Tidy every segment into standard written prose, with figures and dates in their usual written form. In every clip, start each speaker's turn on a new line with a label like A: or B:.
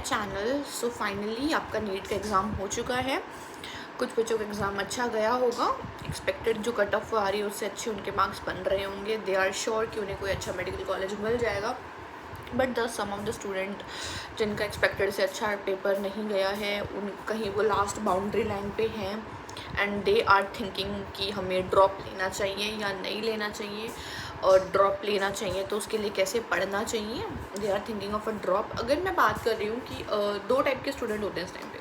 A: Channel. So finally आपका NEET का exam हो चुका है। कुछ बच्चों का एग्ज़ाम अच्छा गया होगा, एक्सपेक्टेड जो कट ऑफ आ रही है उससे अच्छे उनके मार्क्स बन रहे होंगे। दे आर श्योर कि उन्हें कोई अच्छा मेडिकल कॉलेज मिल जाएगा। But the sum of the student जिनका एक्सपेक्टेड से अच्छा पेपर नहीं गया है, उन कहीं वो लास्ट बाउंड्री लाइन पे हैं एंड दे आर थिंकिंग कि हमें ड्रॉप लेना चाहिए या नहीं लेना चाहिए, और ड्रॉप लेना चाहिए तो उसके लिए कैसे पढ़ना चाहिए। They are thinking of a drop. अगर मैं बात कर रही हूँ कि दो टाइप के स्टूडेंट होते हैं इस टाइम पे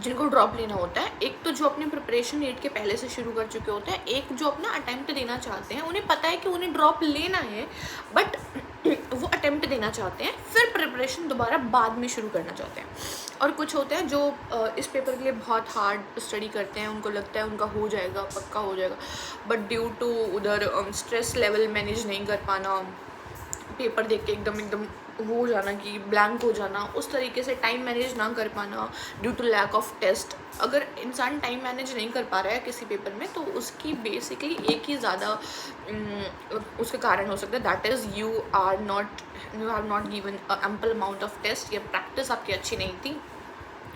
A: जिनको ड्रॉप लेना होता है। एक तो जो अपनी प्रिपरेशन नीट के पहले से शुरू कर चुके होते हैं, एक जो अपना अटेम्प्ट देना चाहते हैं। उन्हें पता है कि उन्हें ड्रॉप लेना है बट वो अटेम्प्ट देना चाहते हैं, फिर प्रिपरेशन दोबारा बाद में शुरू करना चाहते हैं। और कुछ होते हैं जो इस पेपर के लिए बहुत हार्ड स्टडी करते हैं, उनको लगता है उनका हो जाएगा, पक्का हो जाएगा, बट ड्यू टू उधर स्ट्रेस लेवल मैनेज नहीं कर पाना, पेपर देख के एकदम वो हो जाना कि ब्लैंक हो जाना, उस तरीके से टाइम मैनेज ना कर पाना due to lack of test. अगर इंसान टाइम मैनेज नहीं कर पा रहा है किसी पेपर में तो उसकी बेसिकली एक ही ज़्यादा उसका कारण हो सकता है, that is you have not given ample amount of test, या प्रैक्टिस आपकी अच्छी नहीं थी।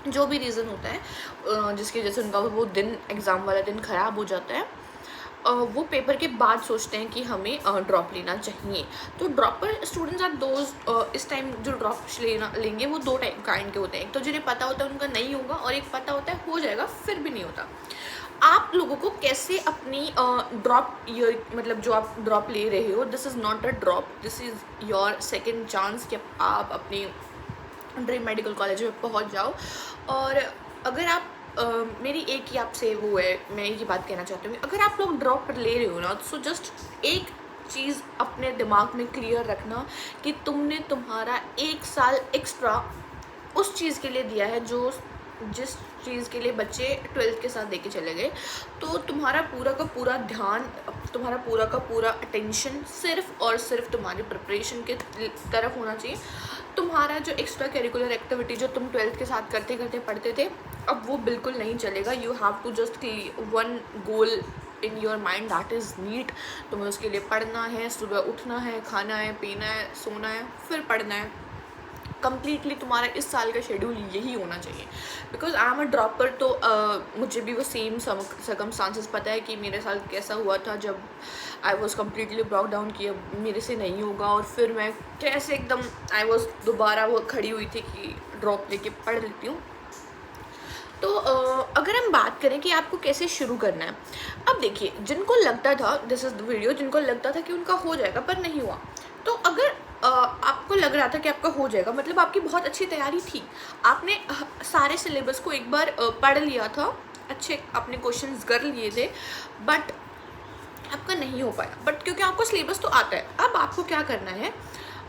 A: जो भी रीज़न होता है जिसकी वजह से उनका वो दिन, एग्ज़ाम वाला दिन ख़राब हो जाता है, वो पेपर के बाद सोचते हैं कि हमें ड्रॉप लेना चाहिए। तो ड्रॉपर स्टूडेंट्स आर दोज, इस टाइम जो ड्रॉप लेंगे वो दो टाइप काइंड के होते हैं। एक तो जिन्हें पता होता है उनका नहीं होगा, और एक पता होता है हो जाएगा फिर भी नहीं होता। आप लोगों को कैसे अपनी ड्रॉप ईयर, मतलब जो आप ड्रॉप ले रहे हो, this is not a drop, this is your second chance कि आप अपनी ड्रीम मेडिकल कॉलेज में पहुंच जाओ। और अगर आप मेरी एक ही आपसे वो है, मैं एक ही बात कहना चाहती हूँ, अगर आप लोग ड्रॉप ले रहे हो ना, सो जस्ट एक चीज़ अपने दिमाग में क्लियर रखना कि तुमने तुम्हारा 1 साल एक्स्ट्रा उस चीज़ के लिए दिया है जो जिस चीज़ के लिए बच्चे 12th के साथ देके चले गए। तो तुम्हारा पूरा का पूरा ध्यान, तुम्हारा पूरा का पूरा अटेंशन सिर्फ और सिर्फ तुम्हारी प्रिपरेशन के तरफ होना चाहिए। तुम्हारा जो एक्स्ट्रा करिकुलर एक्टिविटी जो तुम 12th के साथ करते करते पढ़ते थे, अब वो बिल्कुल नहीं चलेगा। You have to just one goal in your mind, that is NEET. तुम्हें उसके लिए पढ़ना है, सुबह उठना है, खाना है, पीना है, सोना है, फिर पढ़ना है। कम्प्लीटली तुम्हारा इस साल का शेड्यूल यही होना चाहिए। Because I am a dropper, तो मुझे भी वो सेम सर्कमस्टांसेस पता है कि मेरे साथ कैसा हुआ था जब I was completely block down किया, मेरे से नहीं होगा, और फिर मैं कैसे एकदम आई वॉज दोबारा वो खड़ी हुई थी कि ड्रॉप लेके पढ़ लेती हूँ। तो अगर हम बात करें कि आपको कैसे शुरू करना है, अब देखिए, जिनको लगता था, दिस इज़ द वीडियो, जिनको लगता था कि उनका हो जाएगा पर नहीं हुआ, तो अगर आपको लग रहा था कि आपका हो जाएगा, मतलब आपकी बहुत अच्छी तैयारी थी, आपने सारे सिलेबस को एक बार पढ़ लिया था, अच्छे आपने क्वेश्चंस कर लिए थे, बट आपका नहीं हो पाया। बट क्योंकि आपको सिलेबस तो आता है, अब आपको क्या करना है,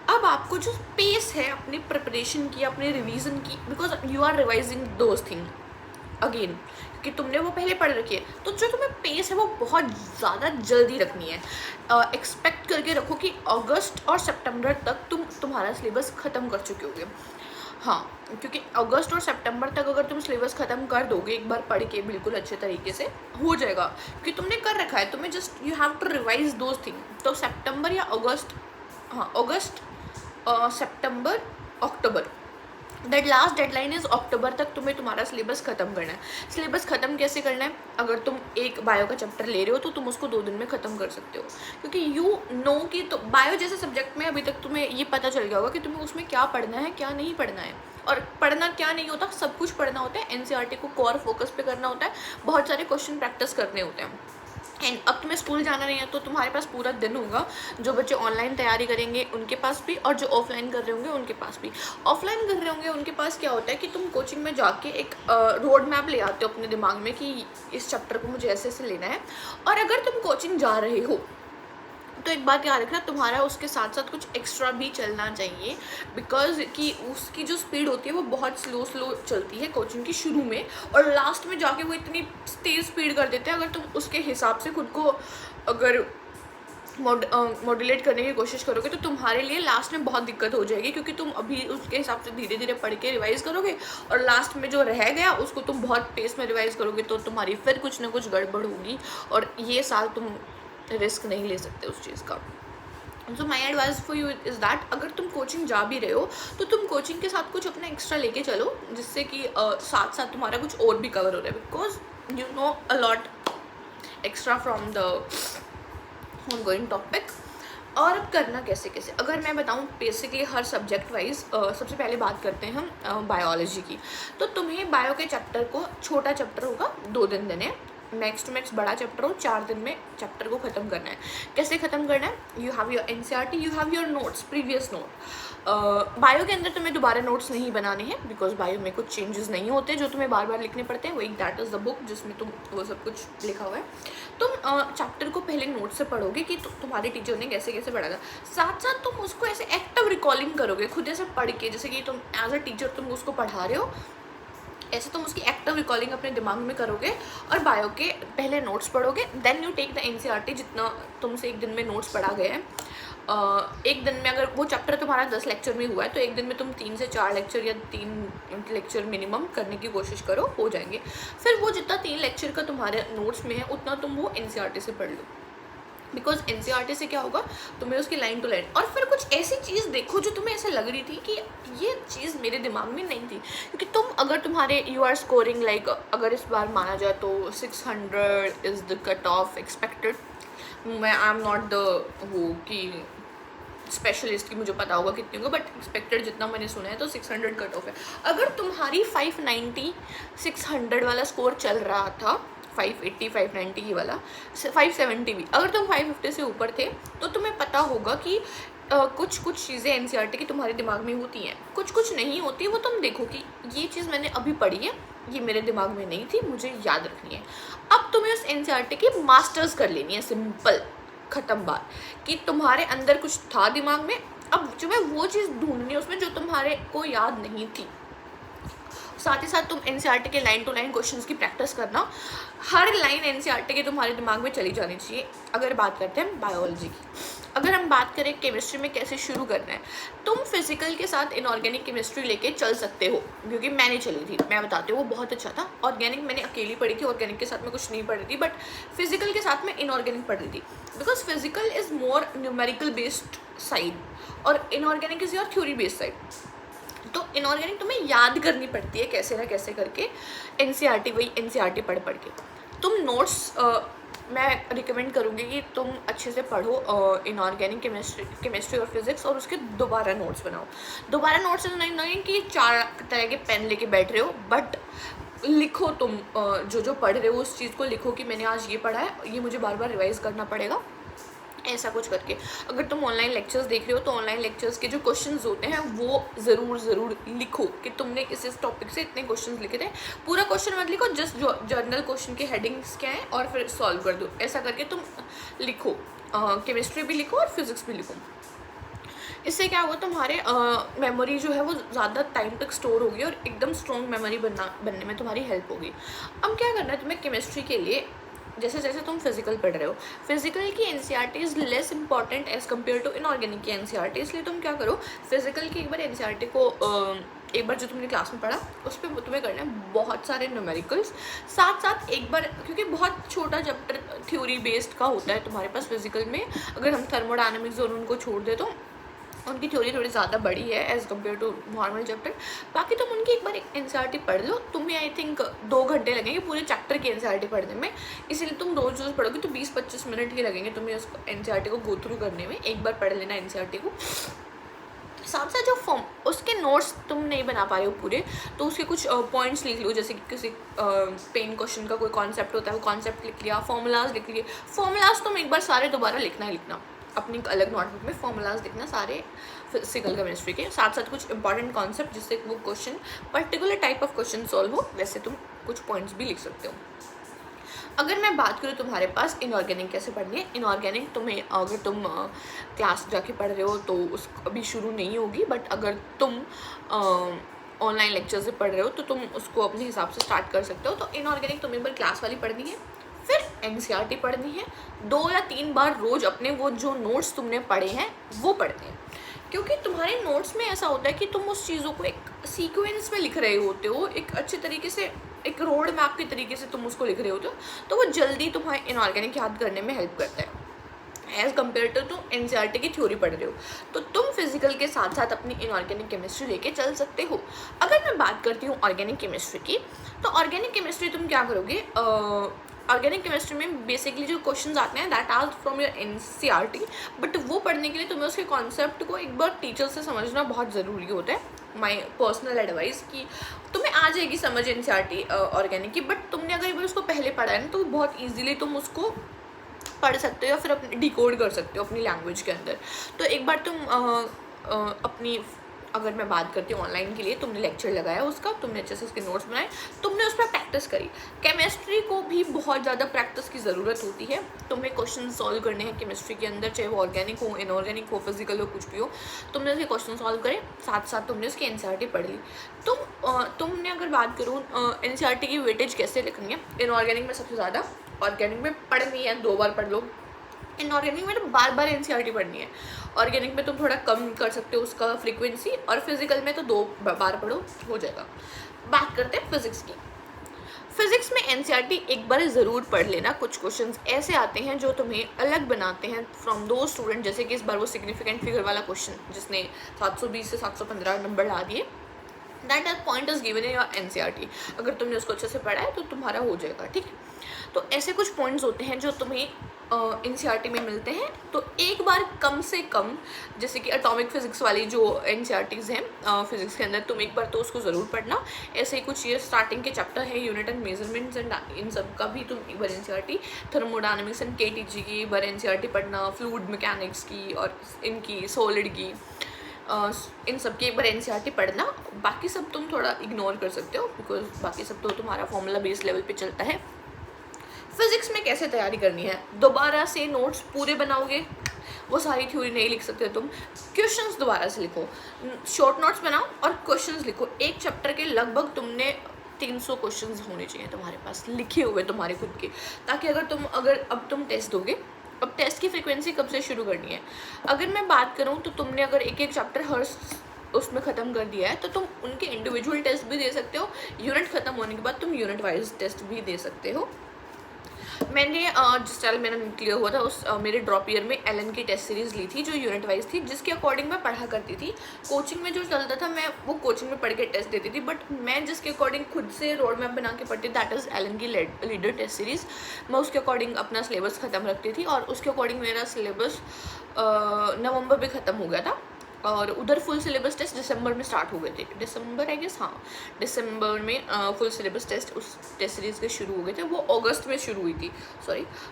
A: अब आपको जो पेस है अपनी प्रिपरेशन की, अपने रिवीजन की, because you are revising those thing again, क्योंकि तुमने वो पहले पढ़ रखी है, तो जो तुम्हें पेस है वो बहुत ज़्यादा जल्दी रखनी है। एक्सपेक्ट करके रखो कि अगस्त और सितंबर तक तुम्हारा सिलेबस ख़त्म कर चुके होगे। हाँ, क्योंकि अगस्त और सितंबर तक अगर तुम सिलेबस ख़त्म कर दोगे एक बार पढ़ के, बिल्कुल अच्छे तरीके से हो जाएगा, क्योंकि तुमने कर रखा है, तुम्हें just you have to revise those thing. तो सितंबर या अगस्त, हाँ अगस्त, सितंबर, अक्टूबर, that last deadline is October तक तुम्हें तुम्हारा सिलेबस ख़त्म करना है। सिलेबस ख़त्म कैसे करना है, अगर तुम एक बायो का चैप्टर ले रहे हो तो तुम उसको 2 दिन में ख़त्म कर सकते हो, क्योंकि यू नो कि तो बायो जैसे सब्जेक्ट में अभी तक तुम्हें ये पता चल गया होगा कि तुम्हें उसमें क्या पढ़ना है, क्या नहीं पढ़ना है। और पढ़ना क्या नहीं होता, सब कुछ पढ़ना होता है। NCERT को कोर फोकस पे करना होता है, बहुत सारे क्वेश्चन प्रैक्टिस करने होते हैं। एंड अब तुम्हें स्कूल जाना नहीं है तो तुम्हारे पास पूरा दिन होगा। जो बच्चे ऑनलाइन तैयारी करेंगे उनके पास भी, और जो ऑफलाइन कर रहे होंगे उनके पास भी। ऑफलाइन कर रहे होंगे उनके पास क्या होता है कि तुम कोचिंग में जाके एक रोड मैप ले आते हो अपने दिमाग में कि इस चैप्टर को मुझे ऐसे ऐसे लेना है। और अगर तुम कोचिंग जा रहे हो तो एक बात याद रखना, तुम्हारा उसके साथ साथ कुछ एक्स्ट्रा भी चलना चाहिए, बिकॉज कि उसकी जो स्पीड होती है वो बहुत स्लो चलती है कोचिंग की शुरू में, और लास्ट में जाके वो इतनी तेज़ स्पीड कर देते हैं। अगर तुम उसके हिसाब से खुद को अगर मॉड्यूलेट करने की कोशिश करोगे तो तुम्हारे लिए लास्ट में बहुत दिक्कत हो जाएगी, क्योंकि तुम अभी उसके हिसाब से धीरे धीरे पढ़ के रिवाइज़ करोगे, और लास्ट में जो रह गया उसको तुम बहुत पेस में रिवाइज़ करोगे, तो तुम्हारी फिर कुछ ना कुछ गड़बड़ होगी, और ये साल तुम रिस्क नहीं ले सकते उस चीज़ का। So my advice for you is that अगर तुम कोचिंग जा भी रहे हो तो तुम कोचिंग के साथ कुछ अपना एक्स्ट्रा लेके चलो, जिससे कि साथ साथ तुम्हारा कुछ और भी कवर हो रहा है, because you know a lot extra from the ongoing topic. और अब करना कैसे कैसे, अगर मैं बताऊं बेसिकली हर सब्जेक्ट वाइज, सबसे पहले बात करते हैं हम बायोलॉजी की। तो तुम्हें बायो के चैप्टर को, छोटा चैप्टर होगा 2 दिन देने, मैक्स टू मैक्स बड़ा चैप्टर हो 4 दिन में चैप्टर को ख़त्म करना है। कैसे ख़त्म करना है, you have your NCERT, you have your notes, previous note. Bio के अंदर तुम्हें दोबारा नोट्स नहीं बनाने हैं, बिकॉज बायो में कुछ चेंजेस नहीं होते जो तुम्हें बार बार लिखने पड़ते हैं, वही दैट इज़ द बुक जिसमें तुम वो सब कुछ लिखा हुआ है। तुम चैप्टर को पहले नोट से पढ़ोगे कि तुम्हारे टीचर ने कैसे कैसे पढ़ा था, साथ साथ तुम उसको ऐसे एक्टिव रिकॉलिंग करोगे खुद ऐसे पढ़ के, जैसे कि तुम एज अ टीचर तुम उसको पढ़ा रहे हो, ऐसे तुम उसकी एक्टिव रिकॉलिंग अपने दिमाग में करोगे और बायो के पहले नोट्स पढ़ोगे, then you take the NCERT जितना तुमसे एक दिन में नोट्स पढ़ा गया है। एक दिन में अगर वो चैप्टर तुम्हारा 10 लेक्चर में हुआ है तो एक दिन में तुम 3 से 4 लेक्चर या 3 लेक्चर मिनिमम करने की कोशिश करो, हो जाएंगे। फिर वो जितना 3 लेक्चर का तुम्हारे नोट्स में है उतना तुम वो एनसीईआरटी से पढ़ लो, बिकॉज एनसीईआरटी से क्या होगा, तुम्हें उसकी लाइन टू लाइन, और फिर कुछ ऐसी चीज़ देखो जो तुम्हें ऐसे लग रही थी कि ये चीज़ मेरे दिमाग में नहीं थी, क्योंकि तुम अगर तुम्हारे यू आर स्कोरिंग लाइक, अगर इस बार माना जाए तो 600 is the cut off expected. मैं आई एम नॉट द वो कि स्पेशलिस्ट की मुझे पता होगा कितनी होगा, बट एक्सपेक्टेड जितना मैंने सुना है तो 600 कट ऑफ है। अगर तुम्हारी 590 600 वाला स्कोर चल रहा था, 580 590 की वाला, 570 भी, अगर तुम 550 से ऊपर थे तो तुम्हें पता होगा कि कुछ कुछ चीज़ें एनसीईआरटी की तुम्हारे दिमाग में होती हैं, कुछ कुछ नहीं होती, वो तुम देखो कि ये चीज़ मैंने अभी पढ़ी है, ये मेरे दिमाग में नहीं थी, मुझे याद रखनी है। अब तुम्हें उस एनसीईआरटी की मास्टर्स कर लेनी है, सिंपल, ख़त्म बात, कि तुम्हारे अंदर कुछ था दिमाग में, अब तुम्हें वो चीज़ ढूंढनी है उसमें जो तुम्हारे को याद नहीं थी। साथ ही साथ तुम एनसीईआरटी के लाइन टू लाइन क्वेश्चंस की प्रैक्टिस करना, हर लाइन एनसीईआरटी के तुम्हारे दिमाग में चली जानी चाहिए। अगर बात करते हैं बायोलॉजी की, अगर हम बात करें केमिस्ट्री में कैसे शुरू करना है, तुम फिजिकल के साथ इनऑर्गेनिक केमिस्ट्री लेके चल सकते हो, क्योंकि मैंने चली थी, मैं बताती हूँ वो बहुत अच्छा था। ऑर्गेनिक मैंने अकेली पढ़ी थी, ऑर्गेनिक के साथ में कुछ नहीं पढ़ी थी, बट फिजिकल के साथ में इनऑर्गेनिक पढ़ रही थी, because physical is more numerical based side और inorganic is your theory based side. तो इनऑर्गेनिक तुम्हें याद करनी पड़ती है कैसे ना कैसे करके, एनसीईआरटी वही एनसीईआरटी पढ़ पढ़ के। तुम नोट्स मैं रिकमेंड करूँगी कि तुम अच्छे से पढ़ो इनऑर्गेनिक केमिस्ट्री और फिजिक्स, और उसके दोबारा नोट्स बनाओ। दोबारा नोट्स नहीं कि 4 तरह के पेन लेके बैठ रहे हो, बट लिखो तुम जो पढ़ रहे हो उस चीज़ को लिखो कि मैंने आज ये पढ़ा है, ये मुझे बार बार रिवाइज़ करना पड़ेगा, ऐसा कुछ करके। अगर तुम ऑनलाइन लेक्चर्स देख रहे हो तो ऑनलाइन लेक्चर्स के जो क्वेश्चंस होते हैं वो ज़रूर लिखो कि तुमने इस टॉपिक से इतने क्वेश्चंस लिखे थे। पूरा क्वेश्चन मत लिखो, जस्ट जो जर्नल क्वेश्चन के हेडिंग्स क्या हैं और फिर सॉल्व कर दो, ऐसा करके तुम लिखो। केमिस्ट्री भी लिखो और फिजिक्स भी लिखो। इससे क्या होगा, तुम्हारे मेमोरी जो है वो ज़्यादा टाइम तक स्टोर होगी और एकदम स्ट्रॉन्ग मेमोरी बनने में तुम्हारी हेल्प होगी। अब क्या करना है तुम्हें केमिस्ट्री के लिए, जैसे जैसे तुम फिजिकल पढ़ रहे हो, फिजिकल की NCERT is less important as compare to inorganic की एनसीईआरटी, इसलिए तुम क्या करो, फिजिकल की एक बार एनसीईआरटी को एक बार जो तुमने क्लास में पढ़ा उस पर तुम्हें करना है बहुत सारे न्यूमेरिकल्स, साथ साथ एक बार, क्योंकि बहुत छोटा चैप्टर थ्योरी बेस्ड का होता है तुम्हारे पास फिजिकल में। अगर हम थर्मोडायनामिक्स और उनको छोड़ दे तो उनकी थ्योरी थोड़ी ज़्यादा बड़ी है as compare to normal chapter. बाकी तुम उनकी एक बार एनसीईआरटी पढ़ लो, तुम्हें आई थिंक 2 घंटे लगेंगे पूरे चैप्टर की एनसीईआरटी पढ़ने में, इसीलिए तुम रोज़ पढ़ोगे तो 20-25 मिनट ही लगेंगे तुम्हें उस एनसीईआरटी को गो थ्रू करने में। एक बार पढ़ लेना एनसीईआरटी को, साथ साथ जो फॉर्म उसके नोट्स तुम नहीं बना पा रहे हो पूरे, तो उसके कुछ पॉइंट्स लिख लो, जैसे कि किसी पेन क्वेश्चन का कोई कॉन्सेप्ट होता है वो कॉन्सेप्ट लिख लिया, फॉर्मूलाज लिख लिए। फॉर्मूलाज तुम एक बार सारे दोबारा लिखना ही लिखना, अपनी अलग नोटबुक में फॉर्मूलाज लिखना सारे फिजिकल केमिस्ट्री के, साथ साथ कुछ इंपॉर्टेंट कॉन्सेप्ट जिससे वो question particular type of question solve हो, वैसे तुम कुछ पॉइंट्स भी लिख सकते हो। अगर मैं बात करूँ तुम्हारे पास इनऑर्गेनिक कैसे पढ़नी है, इनऑर्गेनिक तुम्हें अगर तुम क्लास जाके पढ़ रहे हो तो उस अभी शुरू नहीं होगी, बट अगर तुम ऑनलाइन लेक्चर से पढ़ रहे हो तो तुम उसको अपने हिसाब से स्टार्ट कर सकते हो। तो इनऑर्गेनिक तुम्हें एक बार क्लास वाली पढ़नी है, फिर एनसीईआरटी पढ़नी है, 2 या 3 बार रोज अपने वो जो नोट्स तुमने पढ़े हैं वो पढ़ने हैं, क्योंकि तुम्हारे नोट्स में ऐसा होता है कि तुम उस चीज़ों को एक सीक्वेंस में लिख रहे होते हो, एक अच्छे तरीके से, एक रोड मैप के तरीके से तुम उसको लिख रहे होते हो, तो वो जल्दी तुम्हारे इनऑर्गेनिक याद करने में हेल्प करता है। एज कम्पेयर टू तुम एनसीईआरटी की थ्योरी पढ़ रहे हो। तो तुम फिजिकल के साथ साथ अपनी इनऑर्गेनिक केमिस्ट्री लेके चल सकते हो। अगर मैं बात करती हूँ ऑर्गेनिक केमिस्ट्री की, तो ऑर्गेनिक केमिस्ट्री तुम क्या करोगे, ऑर्गेनिक केमिस्ट्री में बेसिकली जो क्वेश्चंस आते हैं that are from your NCERT, but वो पढ़ने के लिए तुम्हें उसके कॉन्सेप्ट को एक बार टीचर से समझना बहुत ज़रूरी होता है। माई पर्सनल एडवाइस कि तुम्हें आ जाएगी समझ एनसीईआरटी ऑर्गेनिक की, बट तुमने अगर एक बार उसको पहले पढ़ा है ना तो बहुत ईजिली तुम उसको पढ़ सकते हो या फिर अपने डिकोड कर सकते हो अपनी लैंग्वेज के अंदर। तो एक बार तुम अपनी, अगर मैं बात करती हूँ ऑनलाइन के लिए, तुमने लेक्चर लगाया उसका, तुमने अच्छे से उसके नोट्स बनाए, तुमने उस पर प्रैक्टिस करी। केमिस्ट्री को भी बहुत ज़्यादा प्रैक्टिस की ज़रूरत होती है। तुम्हें क्वेश्चन सॉल्व करने हैं केमिस्ट्री के अंदर, चाहे वो ऑर्गेनिक हो, इनऑर्गेनिक हो, फिजिकल हो, कुछ भी हो, तुमने उसके क्वेश्चन सॉल्व करे, साथ साथ तुमने उसकी एनसीईआरटी पढ़ ली। तुमने अगर बात करूँ एनसीईआरटी की वेटेज कैसे लिखनी है, इनऑर्गेनिक में सबसे ज़्यादा, ऑर्गेनिक में पढ़नी है 2 बार पढ़ लो, इनऑर्गेनिक में तो बार बार एनसीईआरटी पढ़नी है। ऑर्गेनिक में तुम थोड़ा कम कर सकते हो उसका फ्रीक्वेंसी, और फिजिकल में तो 2 बार पढ़ो हो जाएगा। बात करते हैं फिजिक्स की। फिजिक्स में एनसीईआरटी एक बार ज़रूर पढ़ लेना। कुछ क्वेश्चंस ऐसे आते हैं जो तुम्हें अलग बनाते हैं फ्रॉम दो स्टूडेंट, जैसे कि इस बार वो सिग्निफिकेंट फिगर वाला क्वेश्चन जिसने 720 से 715 नंबर ला दिए, that are point is given in your NCERT. अगर तुमने उसको अच्छे से पढ़ा है तो तुम्हारा हो जाएगा, ठीक है। तो ऐसे कुछ पॉइंट्स होते हैं जो तुम्हें एनसीईआरटी में मिलते हैं, तो एक बार कम से कम, जैसे कि एटॉमिक फिजिक्स वाली जो एनसीईआरटीज़ हैं फिजिक्स के अंदर, तुम एक बार तो उसको ज़रूर पढ़ना। ऐसे ही कुछ ये स्टार्टिंग के चैप्टर है, unit and measurements and in सब का भी तुम एक बार एनसीईआरटी, थर्मोडायनामिक्स एंड केटीजी की एक बार एनसीईआरटी पढ़ना, फ्लूइड मैकेनिक्स की और इनकी सॉलिड की, इन सब की एक बार एनसीईआरटी पढ़ना। बाकी सब तुम थोड़ा इग्नोर कर सकते हो, बिकॉज बाकी सब तो तुम्हारा फॉर्मूला बेस्ड लेवल पे चलता है। फिजिक्स में कैसे तैयारी करनी है, दोबारा से नोट्स पूरे बनाओगे, वो सारी थ्योरी नहीं लिख सकते तुम, क्वेश्चंस दोबारा से लिखो, शॉर्ट नोट्स बनाओ और क्वेश्चंस लिखो। एक चैप्टर के लगभग तुमने 300 क्वेश्चंस होने चाहिए तुम्हारे पास लिखे हुए तुम्हारे खुद के, ताकि अगर अब तुम टेस्ट दोगे, अब टेस्ट की फ्रिक्वेंसी कब से शुरू करनी है। अगर मैं बात करूँ तो तुमने अगर एक एक चैप्टर हर उसमें ख़त्म कर दिया है तो तुम उनके इंडिविजुअल टेस्ट भी दे सकते हो, यूनिट ख़त्म होने के बाद तुम यूनिट वाइज टेस्ट भी दे सकते हो। मैंने जिस साल मेरा क्लियर हुआ था उस मेरे ड्रॉप ईयर में एलन की टेस्ट सीरीज़ ली थी जो यूनिट वाइज थी, जिसके अकॉर्डिंग मैं पढ़ा करती थी। कोचिंग में जो चलता था मैं वो कोचिंग में पढ़ के टेस्ट देती थी, बट मैं जिसके अकॉर्डिंग खुद से रोड मैप बना के पढ़ती, दैट इज़ एलन की लीडर टेस्ट सीरीज़। मैं उसके अकॉर्डिंग अपना सिलेबस ख़त्म रखती थी और उसके अकॉर्डिंग मेरा सिलेबस नवंबर में ख़त्म हो गया था, और उधर फुल सिलेबस टेस्ट दिसंबर में स्टार्ट हो गए थे, दिसंबर आई गेस, हाँ दिसंबर में फुल सिलेबस टेस्ट उस टेस्ट सीरीज़ के शुरू हो गए थे। वो अगस्त में शुरू हुई थी,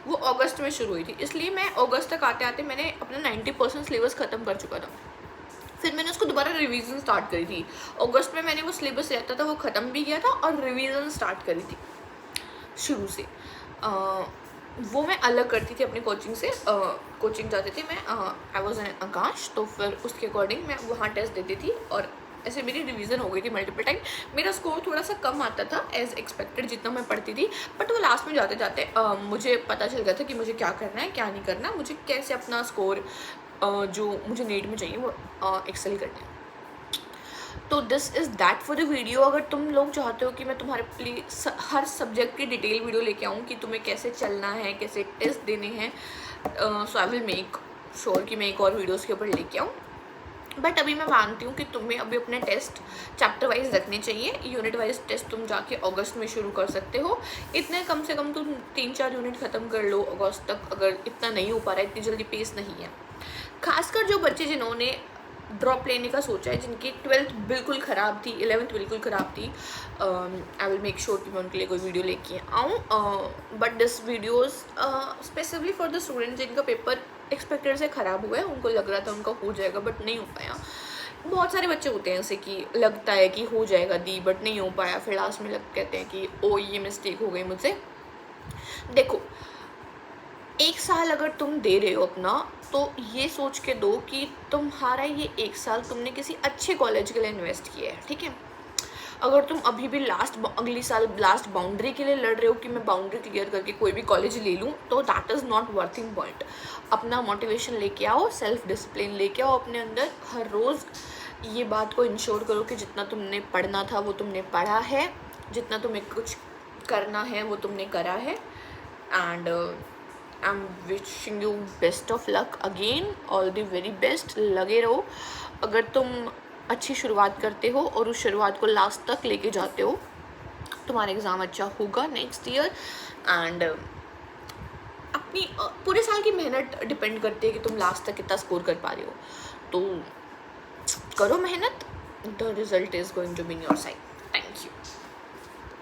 A: वो अगस्त में शुरू हुई थी, इसलिए मैं अगस्त तक आते आते मैंने अपना 90% सिलेबस ख़त्म कर चुका था। फिर मैंने उसको दोबारा रिवीजन स्टार्ट करी थी, अगस्त में मैंने वो सिलेबस रहता था वो ख़त्म भी किया था और रिवीजन स्टार्ट करी थी शुरू से। वो मैं अलग करती थी अपनी कोचिंग से, कोचिंग जाती थी मैं, आई वॉज एन आकाश, तो फिर उसके अकॉर्डिंग मैं वहाँ टेस्ट देती थी और ऐसे मेरी रिवीजन हो गई थी मल्टीपल टाइम। मेरा स्कोर थोड़ा सा कम आता था एज एक्सपेक्टेड जितना मैं पढ़ती थी, बट वो लास्ट में जाते जाते मुझे पता चल गया था कि मुझे क्या करना है क्या नहीं करना, मुझे कैसे अपना स्कोर जो मुझे नीट में चाहिए वो एक्सेल करना है। तो this is that for the video. अगर तुम लोग चाहते हो कि मैं तुम्हारे लिए हर सब्जेक्ट की डिटेल वीडियो लेके आऊँ कि तुम्हें कैसे चलना है, कैसे टेस्ट देने हैं, सो आई विल मेक श्योर कि मैं एक और वीडियोस के ऊपर लेके आऊँ। बट अभी मैं मानती हूँ कि तुम्हें अभी अपने टेस्ट चैप्टर वाइज रखने चाहिए, यूनिट वाइज टेस्ट तुम जाके अगस्त में शुरू कर सकते हो। इतने कम से कम तुम 3-4 यूनिट ख़त्म कर लो अगस्त तक, अगर इतना नहीं हो पा रहा है, इतनी जल्दी पेस नहीं है। खासकर जो बच्चे जिन्होंने ड्रॉप लेने का सोचा है, जिनकी 12th बिल्कुल ख़राब थी, 11th बिल्कुल ख़राब थी, आई विल मेक श्योर कि मैं उनके लिए कोई वीडियो लेके आऊँ। But this videos specifically for the student जिनका पेपर एक्सपेक्टेड से ख़राब हुआ है, उनको लग रहा था उनका हो जाएगा बट नहीं हो पाया। बहुत सारे बच्चे होते हैं ऐसे कि लगता है कि हो जाएगा दी बट नहीं हो पाया, फिर लास्ट में कहते हैं कि ओ ये मिस्टेक हो गई मुझसे। देखो, 1 साल अगर तुम दे रहे हो अपना, तो ये सोच के दो कि तुम्हारा ये 1 साल तुमने किसी अच्छे कॉलेज के लिए इन्वेस्ट किया है, ठीक है। अगर तुम अभी भी अगली साल लास्ट बाउंड्री के लिए लड़ रहे हो कि मैं बाउंड्री क्लियर करके कोई भी कॉलेज ले लूँ, तो दैट इज़ नॉट वर्थिंग पॉइंट। अपना मोटिवेशन लेके आओ, सेल्फ डिसिप्लिन लेके आओ अपने अंदर। हर रोज़ ये बात को इंश्योर करो कि जितना तुमने पढ़ना था वो तुमने पढ़ा है, जितना तुम्हें कुछ करना है वो तुमने करा है, and I am wishing you best of luck again, all the very best. लगे रहो, अगर तुम अच्छी शुरुआत करते हो और उस शुरुआत को लास्ट तक लेके जाते हो, तुम्हारा एग्ज़ाम अच्छा होगा नेक्स्ट ईयर। एंड अपनी पूरे साल की मेहनत डिपेंड करती है कि तुम लास्ट तक कितना स्कोर कर पा रहे हो। तो करो मेहनत, the result is going to be in your side. Thank you.